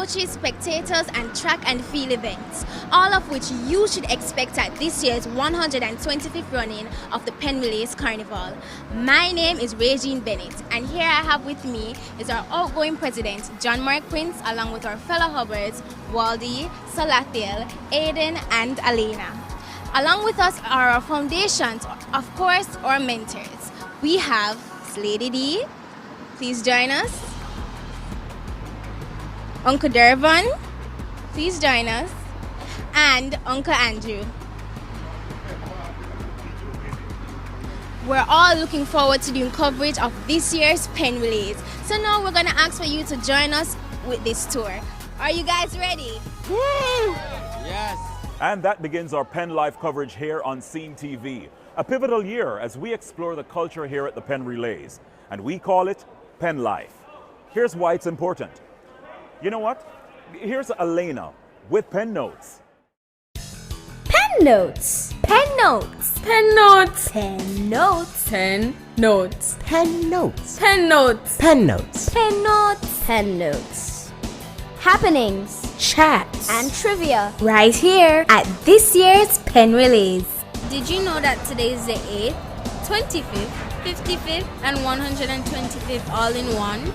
coaches, spectators, and track and field events, all of which you should expect at this year's 125th running of the Penn Relays Carnival. My name is Regine Bennett, and here I have with me is our outgoing president, John Mark Prince, along with our fellow Hubbards, Waldy, Salathiel, Aiden, and Alena. Along with us are our foundations, of course, our mentors. We have Lady D, please join us. Uncle Dervan, please join us. And Uncle Andrew. We're all looking forward to doing coverage of this year's Penn Relays. So now we're going to ask for you to join us with this tour. Are you guys ready? Woo! Yes. And that begins our Penn Live coverage here on Scene TV. A pivotal year as we explore the culture here at the Penn Relays. And we call it Penn Life. Here's why it's important. You know what? Here's Alena with Penn Notes. Penn Notes. Penn Notes. Penn Notes. Penn Notes. Penn Notes. Penn Notes. Penn Notes. Penn Notes. Penn Notes. Penn Notes. Happenings, Chats and trivia right here at this year's Penn Relays. Did you know that today is the 8th, 25th, 55th, and 125th all in one?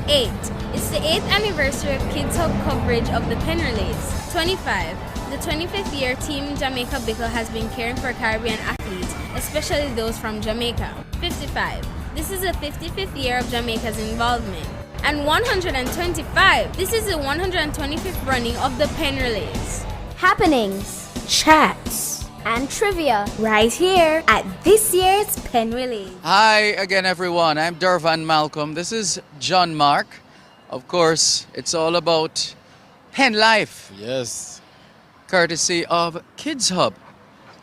8. It's the 8th anniversary of KiDz HuB coverage of the Penn Relays. 25. The 25th year Team Jamaica Bickle has been caring for Caribbean athletes, especially those from Jamaica. 55. This is the 55th year of Jamaica's involvement. And 125. This is the 125th running of the Penn Relays. Happenings, Chats and trivia right here at this year's Penn Relays. Hi again, everyone. I'm Dervan Malcolm. This is John Mark. Of course, it's all about Penn Life. Yes. Courtesy of KiDz HuB.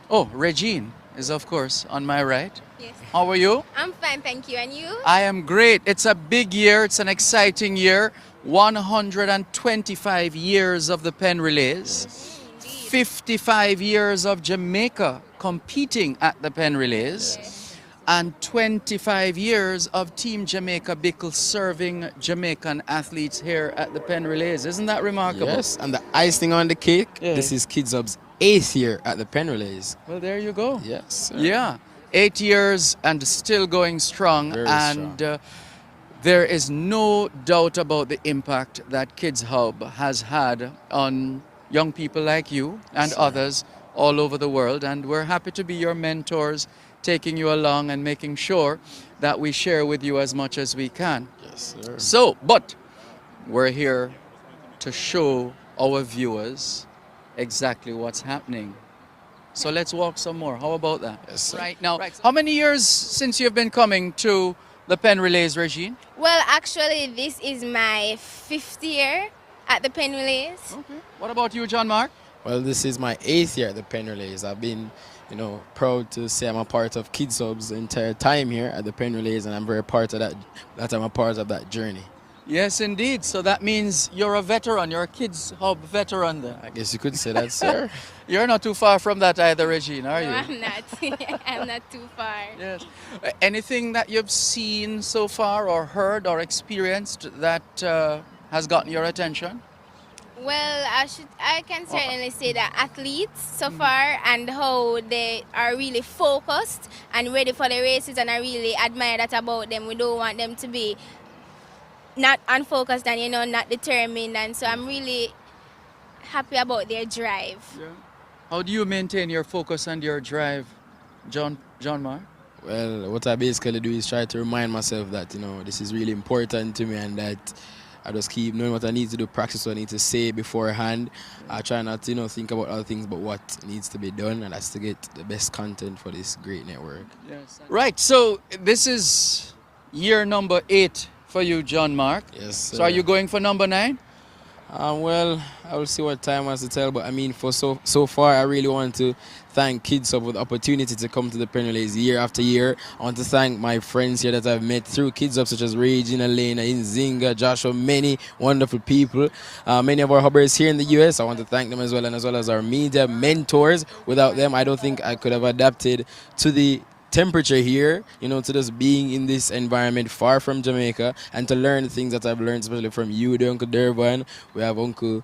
Oh, Regine is, of course, on my right. Yes. How are you? I'm fine, thank you. And you? I am great. It's a big year. It's an exciting year. 125 years of the Penn Relays. 55 years of Jamaica competing at the Penn Relays. And 25 years of Team Jamaica Bickle serving Jamaican athletes here at the Penn Relays. Isn't that remarkable? Yes, and the icing on the cake, this is KiDz HuB's 8th year at the Penn Relays. Well, there you go. Yes, sir. Yeah, 8 years and still going strong. Very and strong. There is no doubt about the impact that KiDz HuB has had on young people like you and others all over the world. And we're happy to be your mentors, taking you along and making sure that we share with you as much as we can. Yes, sir. So, but we're here to show our viewers exactly what's happening. So let's walk some more. How about that? Yes, sir. Right now, how many years since you've been coming to the Penn Relays, Regine? Well, actually, this is my 5th year at the Penn Relays. Okay. What about you, John Mark? Well, this is my 8th year at the Penn Relays. I've been, proud to say I'm a part of KiDz HuB's entire time here at the Penn Relays, and I'm very part of that I'm a part of that journey. Yes, indeed. So that means you're a veteran. You're a KiDz HuB veteran then. I guess you could say that, sir. You're not too far from that either, Regine, are you? No, I'm not. I'm not too far. Yes. Anything that you've seen so far or heard or experienced that has gotten your attention? Well, I can certainly say that athletes so far and how they are really focused and ready for the races, and I really admire that about them. We don't want them to be not unfocused and not determined, and so I'm really happy about their drive. Yeah. How do you maintain your focus and your drive, John Mark? Well, what I basically do is try to remind myself that, this is really important to me, and that I just keep knowing what I need to do, practice what I need to say beforehand. I try not to, think about other things but what needs to be done, and that's to get the best content for this great network. Yes. Right, so this is year number 8 for you, John Mark. Yes, sir. So are you going for number 9? Well, I will see what time has to tell, but I mean, for so far, I really want to thank KiDz HuB for the opportunity to come to the Penn Relays year after year. I want to thank my friends here that I've met through KiDz HuB, such as Regina, Lena, Inzinga, Joshua, many wonderful people. Many of our hubbers here in the US, I want to thank them as well, and as well as our media mentors. Without them, I don't think I could have adapted to the temperature here, to just being in this environment far from Jamaica and to learn the things that I've learned, especially from you, the Uncle Durban. We have Uncle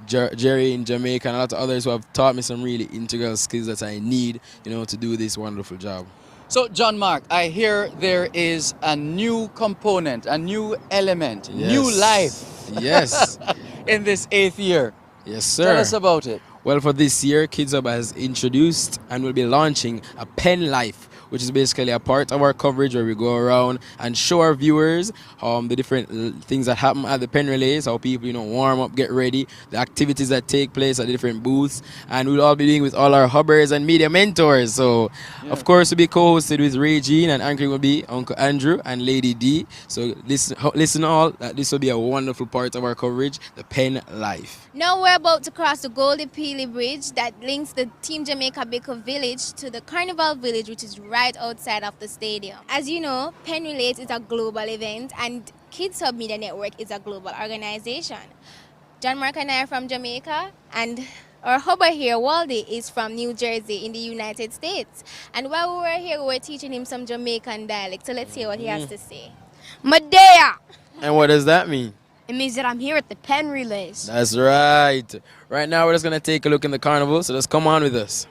Jerry in Jamaica and a lot of others who have taught me some really integral skills that I need, to do this wonderful job. So, John Mark, I hear there is a new component, a new element, new life. Yes. In this 8th year. Yes, sir. Tell us about it. Well, for this year, KiDz HuB has introduced and will be launching a Penn Life, which is basically a part of our coverage where we go around and show our viewers the different things that happen at the Penn Relays, how people, warm up, get ready, the activities that take place at the different booths, and we'll all be doing with all our hubbers and media mentors. So, of course, we'll be co-hosted with Regine, and anchoring will be Uncle Andrew and Lady D. So, listen all, that this will be a wonderful part of our coverage, the Penn Life. Now we're about to cross the Goldie Peely Bridge that links the Team Jamaica Baker Village to the Carnival Village, which is right outside of the stadium. As you know, Penn Relays is a global event and KiDz HuB Media Network is a global organization. John Mark and I are from Jamaica, and our hubber here, Waldy, is from New Jersey in the United States. And while we were here, we were teaching him some Jamaican dialect. So let's hear what he has to say. Madea! And what does that mean? It means that I'm here at the Penn Relays. That's right. Right now, we're just going to take a look in the carnival, so just come on with us.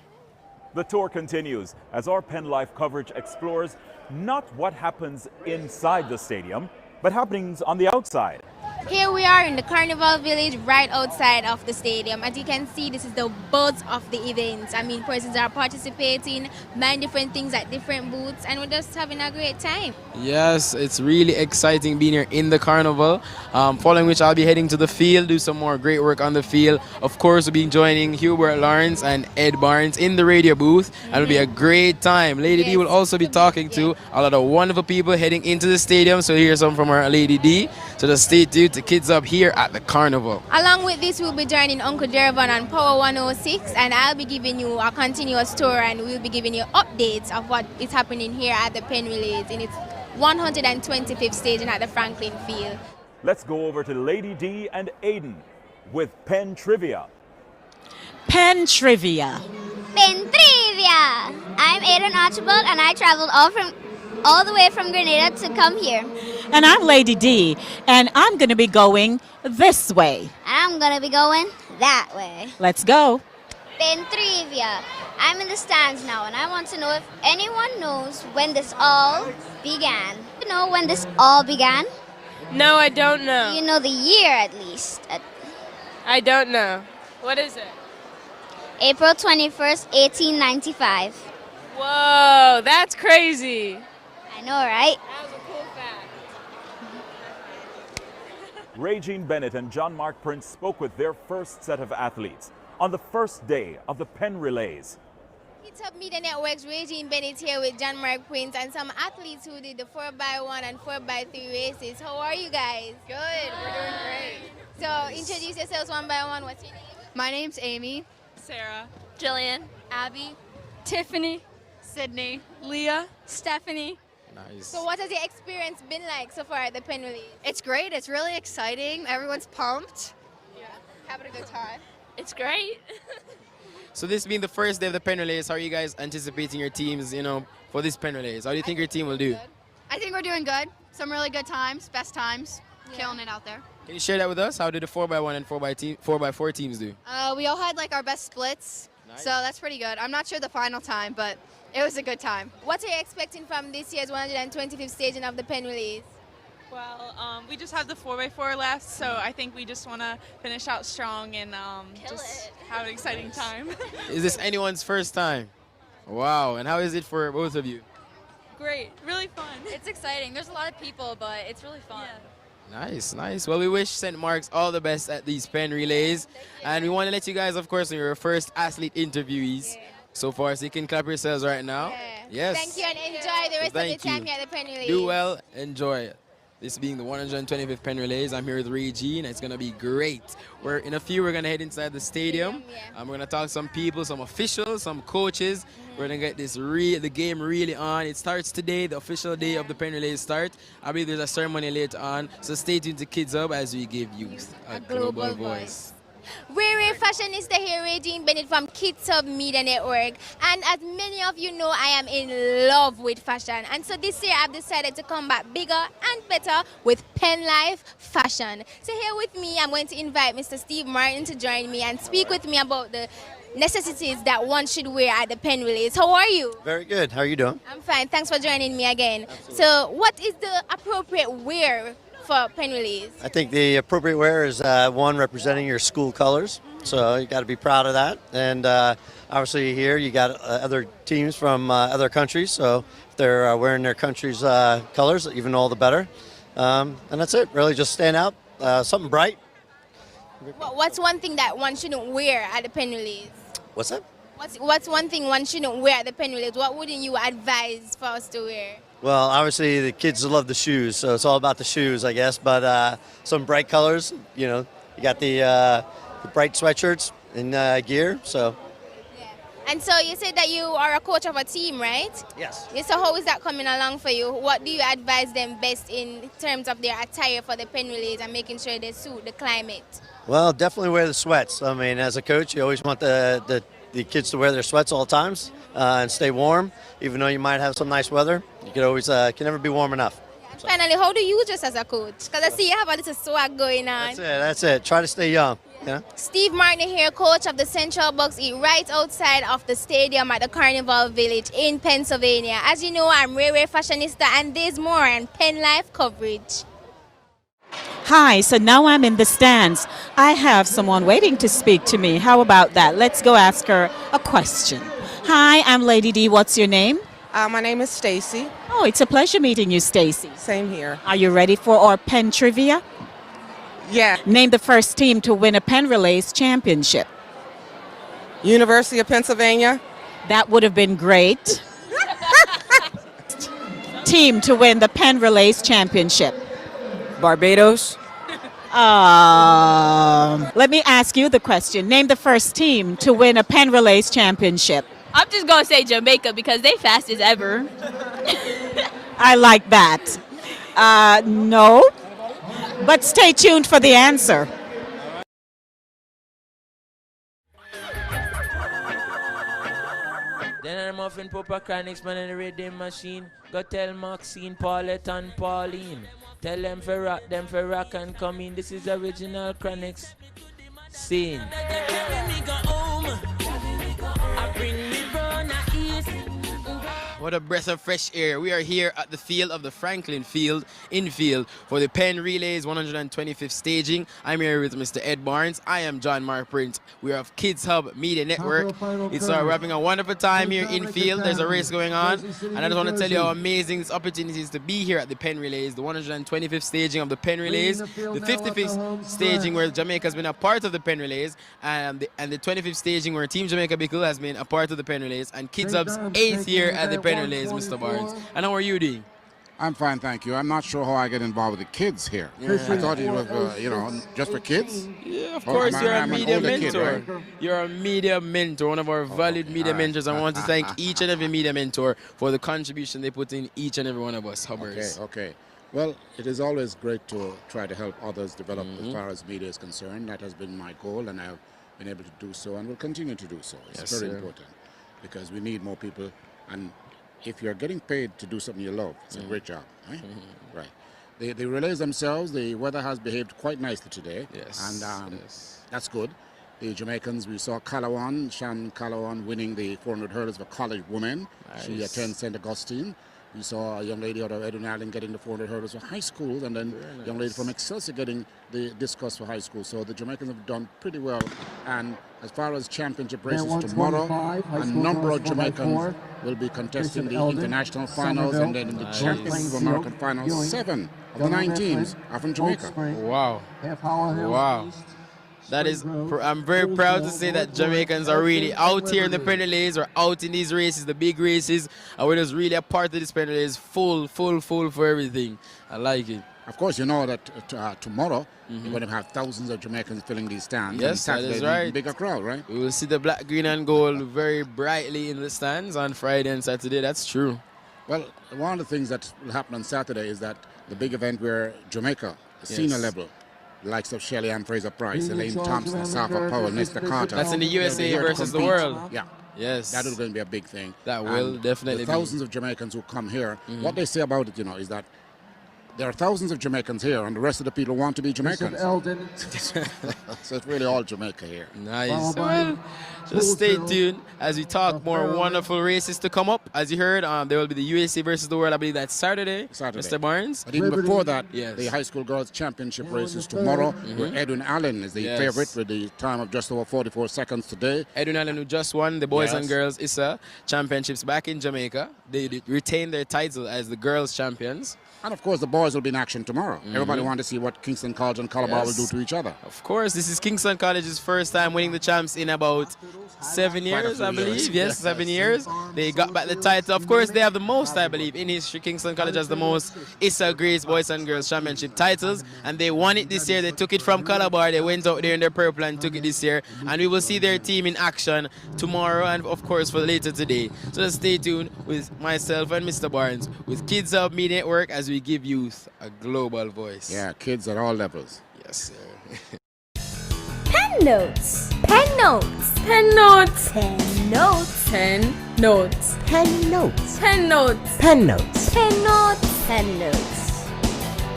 The tour continues as our Penn Life coverage explores not what happens inside the stadium, but happenings on the outside. Here we are in the Carnival Village right outside of the stadium. As you can see, this is the buzz of the event. I mean, persons are participating, buying different things at different booths, and we're just having a great time. Yes, it's really exciting being here in the carnival. Following which, I'll be heading to the field, do some more great work on the field. Of course, we'll be joining Hubert Lawrence and Ed Barnes in the radio booth, and it'll be a great time. Lady D will also be talking to a lot of wonderful people heading into the stadium, so here's some from our Lady D. So just stay tuned to KiDz HuB here at the carnival. Along with this, we'll be joining Uncle Durban on Power 106, and I'll be giving you a continuous tour, and we'll be giving you updates of what is happening here at the Penn Relays in its 125th staging at the Franklin Field. Let's go over to Lady D and Aiden with Penn Trivia. Penn Trivia. Penn Trivia! I'm Aiden Archibald and I traveled all the way from Grenada to come here. And I'm Lady D, and I'm going to be going this way. And I'm gonna be going that way. Let's go. Penn Trivia. I'm in the stands now and I want to know if anyone knows when this all began. You know when this all began? No, I don't know. You know the year at least. I don't know. What is it? April 21st, 1895. Whoa, that's crazy. I know, right? That was a cool fact. Regine Bennett and John Mark Prince spoke with their first set of athletes on the first day of the Penn Relays. KiDz HuB Media Network's Regine Bennett here with John Mark Prince and some athletes who did the 4x1 and 4x3 races. How are you guys? Good, we're doing great. So introduce yourselves one by one. What's your name? My name's Amy. Sarah. Jillian. Abby. Tiffany. Sydney. Leah. Stephanie. Nice. So what has your experience been like so far at the Penn Relays? It's great, it's really exciting. Everyone's pumped. Yeah, having a good time. It's great. So this being the first day of the Penn Relays, how are you guys anticipating your teams, for this Penn Relays? How do you think your team will do? I think we're doing good. Some really good times, best times. Killing it out there. Can you share that with us? How did the 4x1 and 4x4 teams do? We all had like our best splits, so that's pretty good. I'm not sure the final time, but it was a good time. What are you expecting from this year's 125th staging of the Penn Relays? Well, we just have the 4x4 left, so I think we just want to finish out strong and just have an exciting time. Is this anyone's first time? Wow, and how is it for both of you? Great, really fun. It's exciting. There's a lot of people, but it's really fun. Yeah. Nice, nice. Well, we wish St. Mark's all the best at these Penn Relays. And we want to let you guys, of course, know your first athlete interviewees so far, so you can clap yourselves right now. Yes. Thank you and enjoy the rest of the time here at the Penn Relays. Do well, enjoy it. This being the 125th Penn Relays, I'm here with Regine. It's going to be great. In a few, we're going to head inside the stadium. We're going to talk to some people, some officials, some coaches. We're going to get the game really on. It starts today, the official day of the Penn Relays start. I believe there's a ceremony later on. So stay tuned to KiDz HuB as we give youth a global voice. Rare Fashionista here, Regine Bennett from KiDz HuB Media Network. And as many of you know, I am in love with fashion. And so this year I've decided to come back bigger and better with Penn Life Fashion. So here with me, I'm going to invite Mr. Steve Martin to join me and speak with me about the necessities that one should wear at the Penn Relays. How are you? Very good. How are you doing? I'm fine. Thanks for joining me again. Absolutely. So what is the appropriate wear for Penn Relays? I think the appropriate wear is one representing your school colors. So you got to be proud of that. And obviously here you got other teams from other countries. So if they're wearing their country's colors, even all the better. And that's it. Really just stand out. Something bright. What's one thing that one shouldn't wear at the Penn Relays? What's that? What's one thing one shouldn't wear at the Penn Relays? What wouldn't you advise for us to wear? Well, obviously the kids love the shoes, so it's all about the shoes, I guess. But some bright colors, you know, you got the bright sweatshirts and gear. So. Yeah. And so you said that you are a coach of a team, right? Yes. Yeah, so how is that coming along for you? What do you advise them best in terms of their attire for the Penn Relays and making sure they suit the climate? Well, definitely wear the sweats. I mean, as a coach, you always want the kids to wear their sweats all times and stay warm. Even though you might have some nice weather, you can always can never be warm enough. And finally, how do you dress as a coach? Because I see you have a little swag going on. That's it. Try to stay young. Yeah. Steve Martin here, coach of the Central Bucks, Eat right outside of the stadium at the Carnival Village in Pennsylvania. As you know, I'm Rare Fashionista, and there's more on Penn Life coverage. Hi, so now I'm in the stands. I have someone waiting to speak to me. How about that? Let's go ask her a question. Hi, I'm Lady D. What's your name? My name is Stacy. Oh, it's a pleasure meeting you, Stacy. Same here. Are you ready for our Penn trivia? Yeah. Name the first team to win a Penn Relays championship. University of Pennsylvania. That would have been great. Team to win the Penn Relays championship. Barbados. Let me ask you the question. Name the first team to win a Penn Relays championship. I'm just going to say Jamaica because they fast as ever. I like that. No, but stay tuned for the answer. Then I'm off in Papa Chronics, man, in the rhythm machine. Go tell Maxine, Paulette, and Pauline. Tell them for rock and come in. This is original Chronics scene. What a breath of fresh air. We are here at the field of the Franklin Field, infield, for the Penn Relays 125th staging. I'm here with Mr. Ed Barnes. I am John Mark Prince. We are of KiDz HuB Media Network. We're having a wonderful time here infield. There's a race going on. And I just want to tell you how amazing this opportunity is to be here at the Penn Relays, the 125th staging of the Penn Relays, the 55th staging where Jamaica has been a part of the Penn Relays, and the 25th staging where Team Jamaica Bickle has been a part of the Penn Relays, and KiDz HuB's 8th year at the Penn Relays, Mr. Barnes. And how are you doing? I'm fine, thank you. I'm not sure how I get involved with the kids here. Yeah. I thought it was, just for kids. Yeah, of course, you're a media mentor. Kid, right? You're a media mentor, one of our valued media mentors. I want to thank each and every media mentor for the contribution they put in each and every one of us Hubbers. Okay. Well, it is always great to try to help others develop as far as media is concerned. That has been my goal, and I've been able to do so and will continue to do so. It's very important because we need more people. And if you're getting paid to do something you love, it's a great job, right? Right. The relays themselves, the weather has behaved quite nicely today. Yes. And that's good. The Jamaicans, we saw Shan Calawan winning the 400 hurdles for college women. Nice. She attends St. Augustine. We saw a young lady out of Edwin Island getting the 400 hurdles for high school, and then a young lady from Excelsior getting the discus for high school. So the Jamaicans have done pretty well. And as far as championship races tomorrow, a number of Jamaicans will be contesting the international finals, and then in the Champions of American finals, 7 of the 9 teams are from Jamaica. Wow. Wow. That is, I'm very proud to say that Jamaicans are really out here in the Penn Relays, or out in these races, the big races, and we're just really a part of this Penn Relays, full for everything. I like it. Of course, you know that tomorrow you're going to have thousands of Jamaicans filling these stands. Yes, that is right. Bigger crowd, right? We will see the black, green, and gold very brightly in the stands on Friday and Saturday. That's true. Well, one of the things that will happen on Saturday is that the big event where Jamaica, the senior level, the likes of Shelley Ann Fraser-Price, Elaine Thompson, Safa Powell, Nesta Carter. That's in the USA versus the world. Yeah. Yes. That is going to be a big thing. That will definitely the thousands of Jamaicans who come here, what they say about it, is that there are thousands of Jamaicans here, and the rest of the people want to be Jamaicans. So it's really all Jamaica here. Nice. Well, just stay tuned as we talk more wonderful races to come up. As you heard, there will be the USA versus the world. I believe that's Saturday. Mr. Barnes. But even before that, the high school girls championship race is tomorrow, where Edwin Allen is the favorite with the time of just over 44 seconds today. Edwin Allen, who just won the boys and girls ISA championships back in Jamaica. They retained their title as the girls champions. And of course, the boys will be in action tomorrow. Everybody wants to see what Kingston College and Calabar will do to each other. Of course, this is Kingston College's first time winning the champs in about 7 years, I believe. Yes, 7 years. They got back the title. Of course, they have the most, I believe, in history. Kingston College has the most ISA Grace Boys and Girls Championship titles. And they won it this year. They took it from Calabar. They went out there in their purple and took it this year. And we will see their team in action tomorrow and, of course, for later today. So just stay tuned with myself and Mr. Barnes with KiDz HuB Media Network as we give youth a global voice. Yeah, kids at all levels. Yes, sir. Pen notes. Pen notes. Pen notes. Pen notes. Pen notes. Pen notes. Pen notes. Pen notes. Pen notes. Pen notes.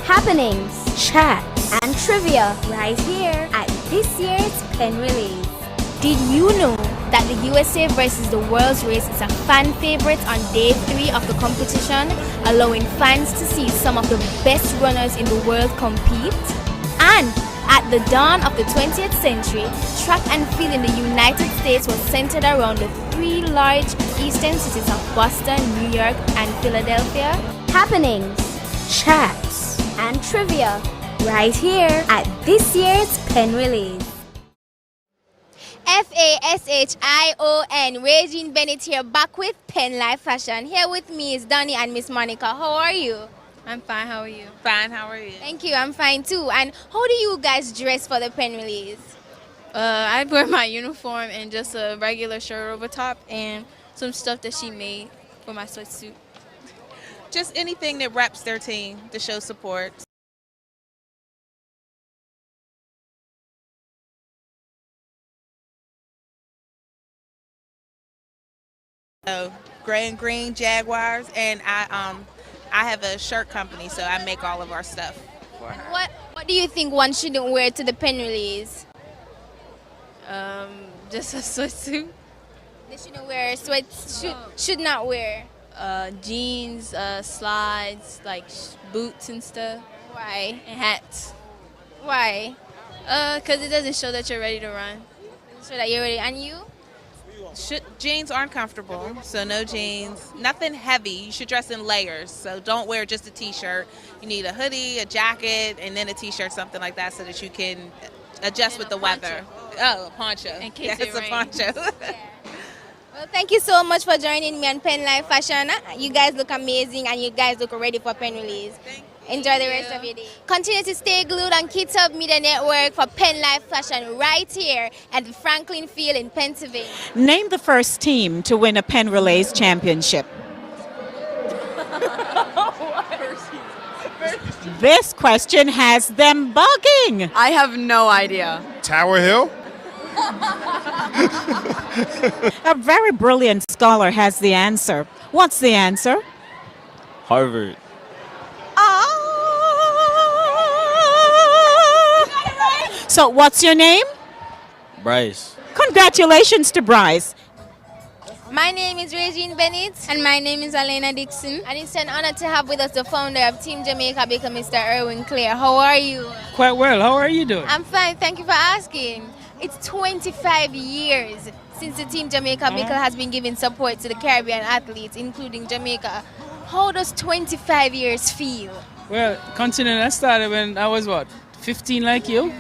Happenings, Chats. and trivia Right here at this year's Penn Relays. Did you know that the USA versus the World's race is a fan favorite on day 3 of the competition, allowing fans to see some of the best runners in the world compete? And at the dawn of the 20th century, track and field in the United States was centered around the 3 large eastern cities of Boston, New York, and Philadelphia. Happenings, Chats. and trivia Right here at this year's Penn Relays. FASHION, Regine Bennett here, back with Penn Life Fashion. Here with me is Donnie and Miss Monica. How are you? I'm fine. How are you? Fine. How are you? Thank you. I'm fine too. And how do you guys dress for the Penn Relays? I wear my uniform and just a regular shirt over top and some stuff that she made for my sweatsuit. Just anything that wraps their team to show support. Gray and Green Jaguars, and I have a shirt company, so I make all of our stuff for her. What do you think one shouldn't wear to the Penn Relays? Just a sweatsuit. They shouldn't wear sweats. Should not wear. Jeans, slides, like boots and stuff. Why? And hats. Why? Because it doesn't show that you're ready to run. So that you're ready. And you? Jeans aren't comfortable, so no jeans. Nothing heavy. You should dress in layers, so don't wear just a t-shirt. You need a hoodie, a jacket, and then a t-shirt, something like that, so that you can adjust with the weather. Oh, a poncho. In case it a rains. poncho. Well, thank you so much for joining me on Penn Life Fashion. You guys look amazing, and you guys look ready for Penn Relays. Enjoy the rest of your day. Continue to stay glued on KiDz HuB Media Network for Penn Life Fashion right here at the Franklin Field in Pennsylvania. Name the first team to win a Penn Relays championship. This question has them bugging. I have no idea. Tower Hill? A very brilliant scholar has the answer. What's the answer? Harvard. So what's your name? Bryce. Congratulations to Bryce. My name is Regine Bennett. And my name is Elena Dixon. And it's an honor to have with us the founder of Team Jamaica Baker, Mr. Erwin Clare. How are you? Quite well. How are you doing? I'm fine. Thank you for asking. It's 25 years since the Team Jamaica Baker has been giving support to the Caribbean athletes, including Jamaica. How does 25 years feel? Well, considering I started when I was 15 like you,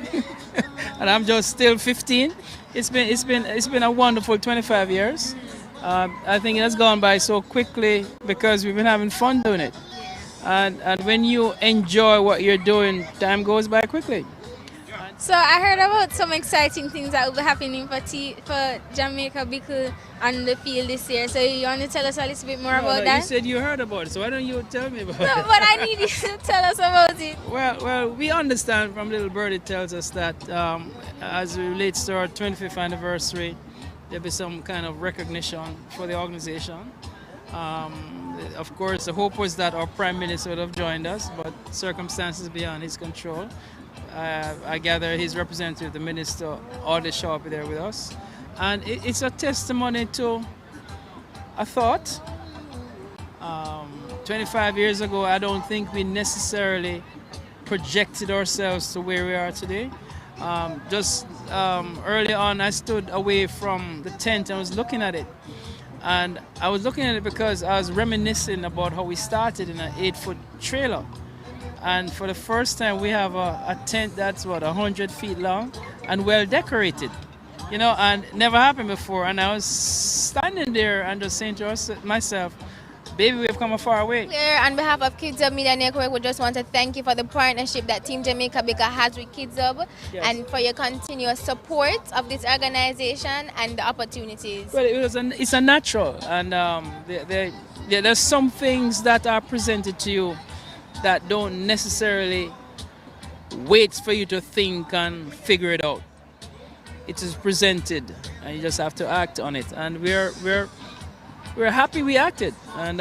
and I'm just still 15. It's been a wonderful 25 years. I think it has gone by so quickly because we've been having fun doing it. And when you enjoy what you're doing, time goes by quickly. So I heard about some exciting things that will be happening for Jamaica because on the field this year. So you want to tell us a little bit more about that? You said you heard about it, so why don't you tell me about No, it? but I need you to tell us about it. Well, we understand from Little Birdie tells us that as it relates to our 25th anniversary, there'll be some kind of recognition for the organization. Of course, the hope was that our Prime Minister would have joined us, but circumstances beyond his control. I gather his representative, the Minister, ought to show up there with us. And it's a testimony to a thought. 25 years ago, I don't think we necessarily projected ourselves to where we are today. Early on, I stood away from the tent and was looking at it. And I was looking at it because I was reminiscing about how we started in an 8-foot trailer. And for the first time, we have a tent that's, 100 feet long and well decorated. You know, and never happened before. And I was standing there and just saying to myself, baby, we've come a far way. Here, on behalf of KiDz Hub Media Network, we just want to thank you for the partnership that Team Jamaica Baker has with KiDz Hub, and for your continuous support of this organization and the opportunities. Well, it's a natural, and there's some things that are presented to you that don't necessarily wait for you to think and figure it out. It is presented, and you just have to act on it. And we're happy we acted, and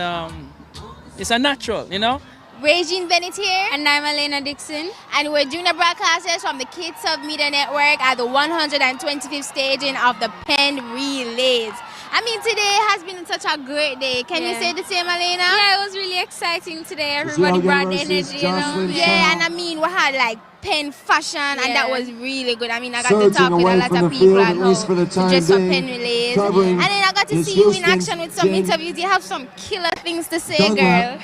it's a natural, you know. Regine Bennett here. And I'm Elena Dixon. And we're doing the broadcasters from the KiDz Hub Media Network at the 125th staging of the Penn Relays. I mean, today has been such a great day. Can you say the same, Elena? Yeah, it was really exciting today. Everybody brought the energy, you know. Yeah, and I mean, we had like Penn fashion, and that was really good. I mean, I got to talk with a lot of people at home to dress up Penn Relays. And then I got to see you in action with some interviews. You have some killer things to say, girl.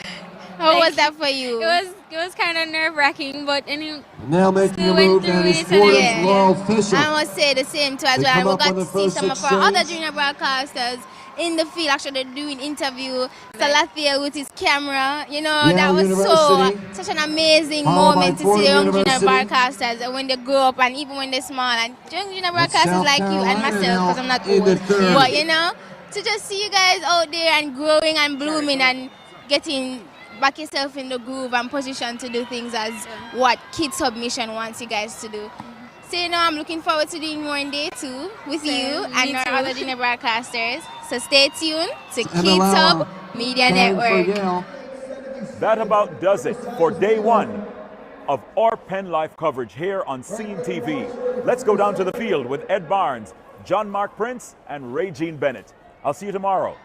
How was that for you? It was kind of nerve-wracking, but anyway, now making a move, that is Laurel Fisher. I must say the same too as well. And we got to see some of our other junior broadcasters in the field actually doing interview. Salathiel with his camera, you know, that was such an amazing moment to see young junior broadcasters when they grow up and even when they're small. And young junior broadcasters like you and myself, because I'm not old, but you know, to just see you guys out there and growing and blooming and getting back yourself in the groove and position to do things as what KiDz Hub Mission wants you guys to do. So, you know, I'm looking forward to doing more in day 2 with you and our other junior broadcasters. So stay tuned to KiDz Hub Media Network. That about does it for day 1 of our Penn Life coverage here on Scene TV. Let's go down to the field with Ed Barnes, John Mark Prince, and Regine Bennett. I'll see you tomorrow.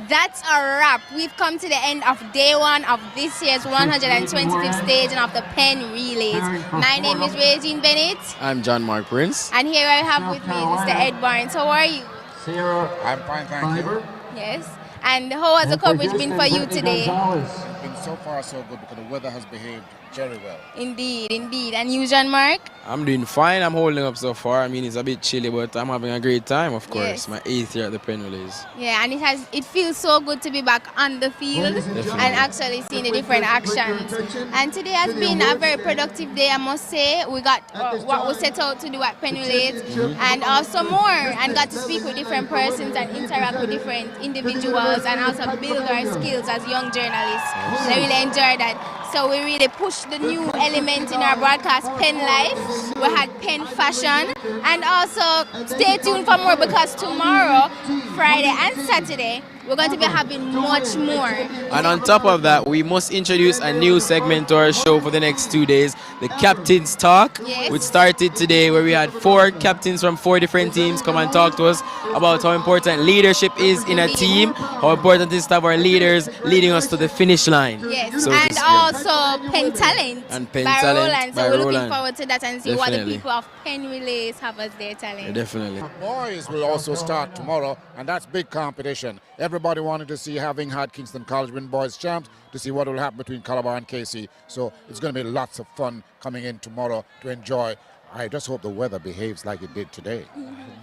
That's a wrap. We've come to the end of day 1 of this year's 125th staging of the Penn Relays. My name is Regine Bennett. I'm John Mark Prince. And here I have with me Mr. Ed Barnes. How are you? Sarah, I'm fine, thank you. Yes. And how has the coverage been for you today? It's been so far so good because the weather has behaved very well. Indeed, indeed. And you, John Mark? I'm doing fine. I'm holding up so far. I mean, it's a bit chilly, but I'm having a great time, of course. Yes. My 8th year at the Penn Relays. Yeah, and it feels so good to be back on the field and actually seeing the different actions. And today has been a very productive day, I must say. We got what we set out to do at Penn Relays and also more, and got to speak with different persons and interact with different individuals and also build our skills as young journalists. I really enjoyed that. So we really pushed the new element in our broadcast, Penn Life. We had Penn Fashion, and also stay tuned for more because tomorrow, Friday and Saturday, we're going to be having much more. And on top of that, we must introduce a new segment to our show for the next 2 days, the Captain's Talk, which started today, where we had 4 captains from 4 different teams come and talk to us about how important leadership is in a team, how important it is to have our leaders leading us to the finish line. Yes, so and also Penn Talent by Roland. So we're looking forward to that and see what the people of Penn Relays have as their talent. Definitely. Boys will also start tomorrow, and that's big competition. Everybody wanted to see, having had Kingston College win boys champs, to see what will happen between Calabar and KC. So it's going to be lots of fun coming in tomorrow to enjoy I just hope the weather behaves like it did today.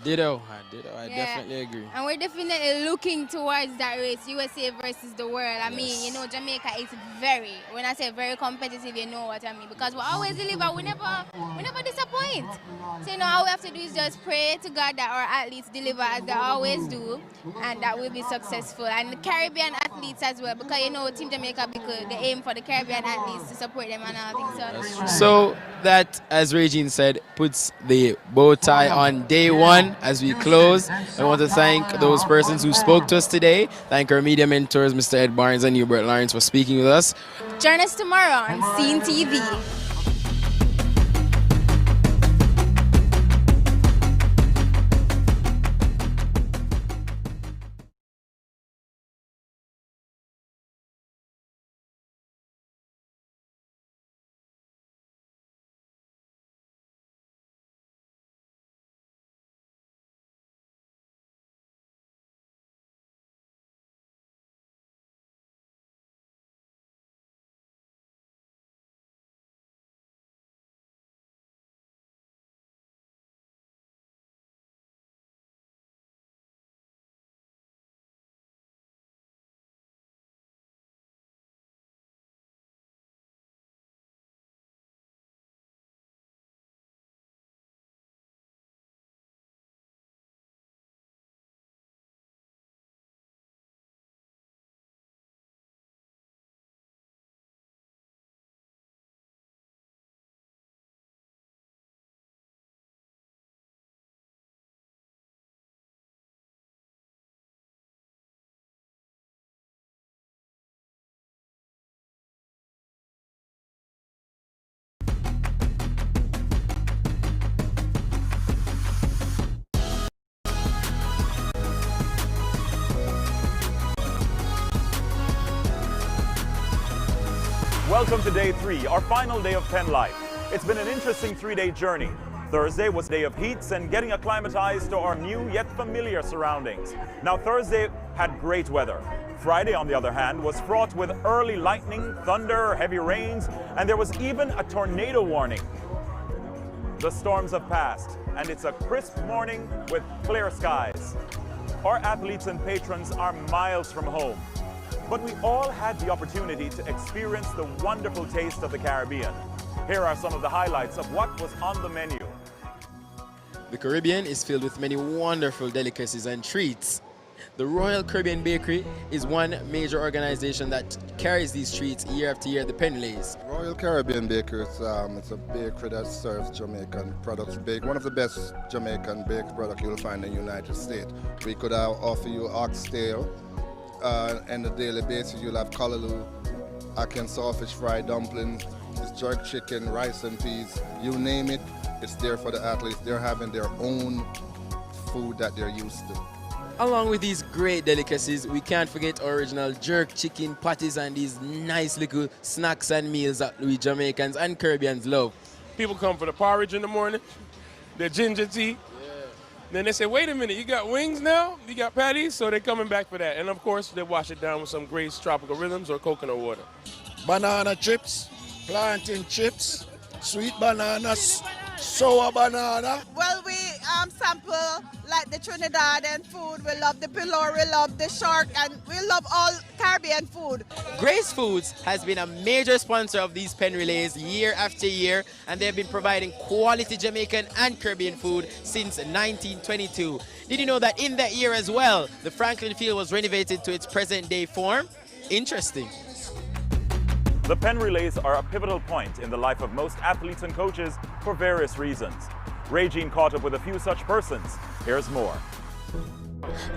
Ditto. I definitely agree. And we're definitely looking towards that race, USA versus the world. I mean, you know, Jamaica is very, when I say very competitive, you know what I mean. Because we always deliver, we never disappoint. So, you know, all we have to do is just pray to God that our athletes deliver as they always do, and that we'll be successful. And the Caribbean athletes as well, because, you know, Team Jamaica, because they aim for the Caribbean athletes to support them and all things. So that, as Regine said, puts the bow tie on day one as we close. I want to thank those persons who spoke to us today. Thank our media mentors, Mr. Ed Barnes and Hubert Lawrence, for speaking with us. Join us tomorrow on Scene TV. Welcome to day 3, our final day of Penn Life. It's been an interesting 3-day journey. Thursday was day of heats and getting acclimatized to our new yet familiar surroundings. Now Thursday had great weather. Friday, on the other hand, was fraught with early lightning, thunder, heavy rains, and there was even a tornado warning. The storms have passed, and it's a crisp morning with clear skies. Our athletes and patrons are miles from home, but we all had the opportunity to experience the wonderful taste of the Caribbean. Here are some of the highlights of what was on the menu. The Caribbean is filled with many wonderful delicacies and treats. The Royal Caribbean Bakery is one major organization that carries these treats year after year, the Penn Relays. Royal Caribbean Bakery, it's a bakery that serves Jamaican products. One of the best Jamaican baked products you'll find in the United States. We could offer you oxtail. On a daily basis, you'll have callaloo, ackee sawfish fried dumplings, it's jerk chicken, rice and peas, you name it, it's there for the athletes. They're having their own food that they're used to. Along with these great delicacies, we can't forget original jerk chicken patties and these nice little snacks and meals that we Jamaicans and Caribbeans love. People come for the porridge in the morning, the ginger tea. Then they say, wait a minute, you got wings now? You got patties? So they're coming back for that. And of course, they wash it down with some great tropical rhythms or coconut water. Banana chips, plantain chips, sweet bananas, sour banana. Well, we sample like the Trinidadian food. We love the pilor, we love the shark, and we love all Caribbean food. Grace Foods has been a major sponsor of these Penn Relays year after year, and they've been providing quality Jamaican and Caribbean food since 1922. Did you know that in that year as well, the Franklin Field was renovated to its present day form? Interesting. The Penn Relays are a pivotal point in the life of most athletes and coaches for various reasons. Regine caught up with a few such persons. Here's more.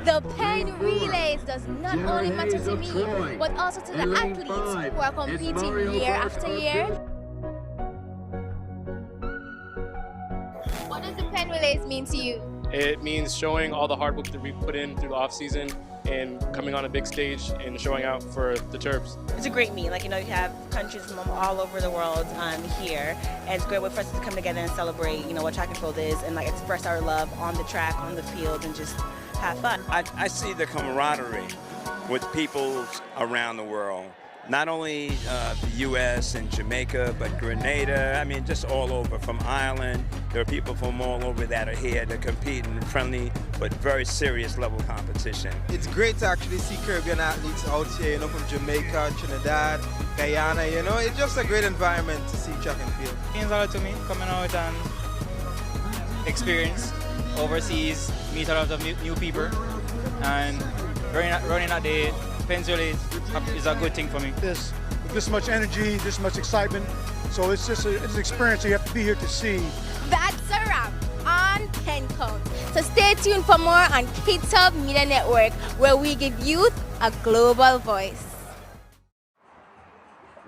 The Penn Relays does not only matter to me, but also to the athletes who are competing year after year. What does the Penn Relays mean to you? It means showing all the hard work that we put in through the off season and coming on a big stage and showing out for the Terps. It's a great meet. Like, you know, you have countries from all over the world here, and it's a great way for us to come together and celebrate, you know, what track and field is, and like express our love on the track, on the field, and just have fun. I see the camaraderie with people around the world. not only the U.S. and Jamaica, but Grenada. I mean, just all over, from Ireland. There are people from all over that are here to compete in friendly but very serious level competition. It's great to actually see Caribbean athletes out here, you know, from Jamaica, Trinidad, Guyana, you know. It's just a great environment to see track and field. It means a lot to me, coming out and experience overseas, meet a lot of new people, and running at the Penn's Relay is a good thing for me. This much energy, this much excitement, so it's just it's an experience you have to be here to see. That's a wrap on Penn Count. So stay tuned for more on KiDz HuB Media Network, where we give youth a global voice.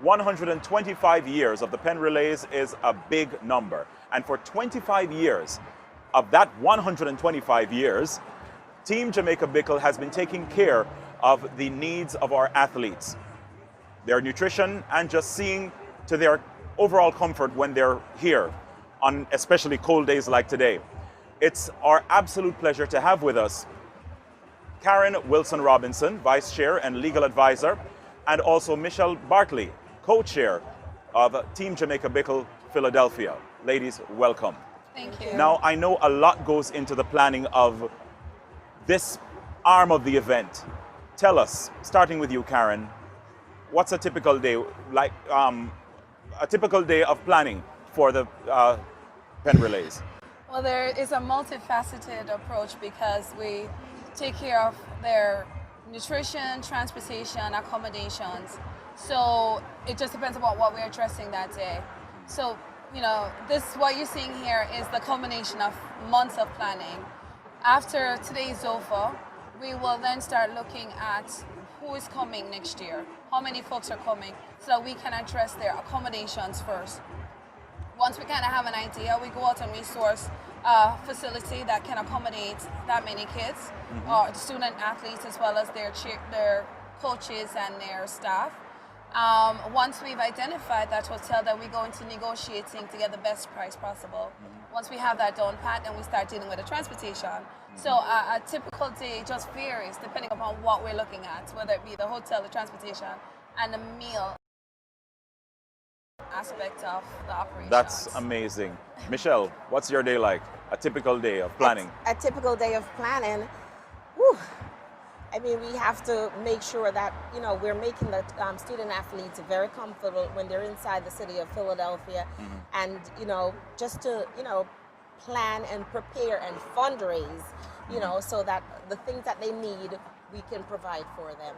125 years of the Penn Relays is a big number. And for 25 years of that 125 years, Team Jamaica Bickle has been taking care of the needs of our athletes, their nutrition, and just seeing to their overall comfort when they're here on especially cold days like today. It's our absolute pleasure to have with us Karen Wilson Robinson, Vice Chair and Legal Advisor, and also Michelle Bartley, Co-Chair of Team Jamaica Bickle Philadelphia. Ladies, welcome. Thank you. Now, I know a lot goes into the planning of this arm of the event. Tell us, starting with you, Karen, what's a typical day like? A typical day of planning for the Penn Relays? Well, there is a multifaceted approach because we take care of their nutrition, transportation, accommodations. So it just depends upon what we're addressing that day. So, you know, what you're seeing here is the culmination of months of planning. After today's over, we will then start looking at who is coming next year, how many folks are coming, so that we can address their accommodations first. Once we kind of have an idea, we go out and resource a facility that can accommodate that many kids, or student athletes, as well as their coaches and their staff. Once we've identified that hotel, then we go into negotiating to get the best price possible. Once we have that down pat, then we start dealing with the transportation. So a typical day just varies depending upon what we're looking at, whether it be the hotel, the transportation, and the meal aspect of the operation. That's amazing. Michelle, what's your day like? A typical day of planning? A typical day of planning, whew, I mean, we have to make sure that, you know, we're making the student athletes very comfortable when they're inside the city of Philadelphia, and, you know, just to, you know, plan and prepare and fundraise, you know, so that the things that they need, we can provide for them.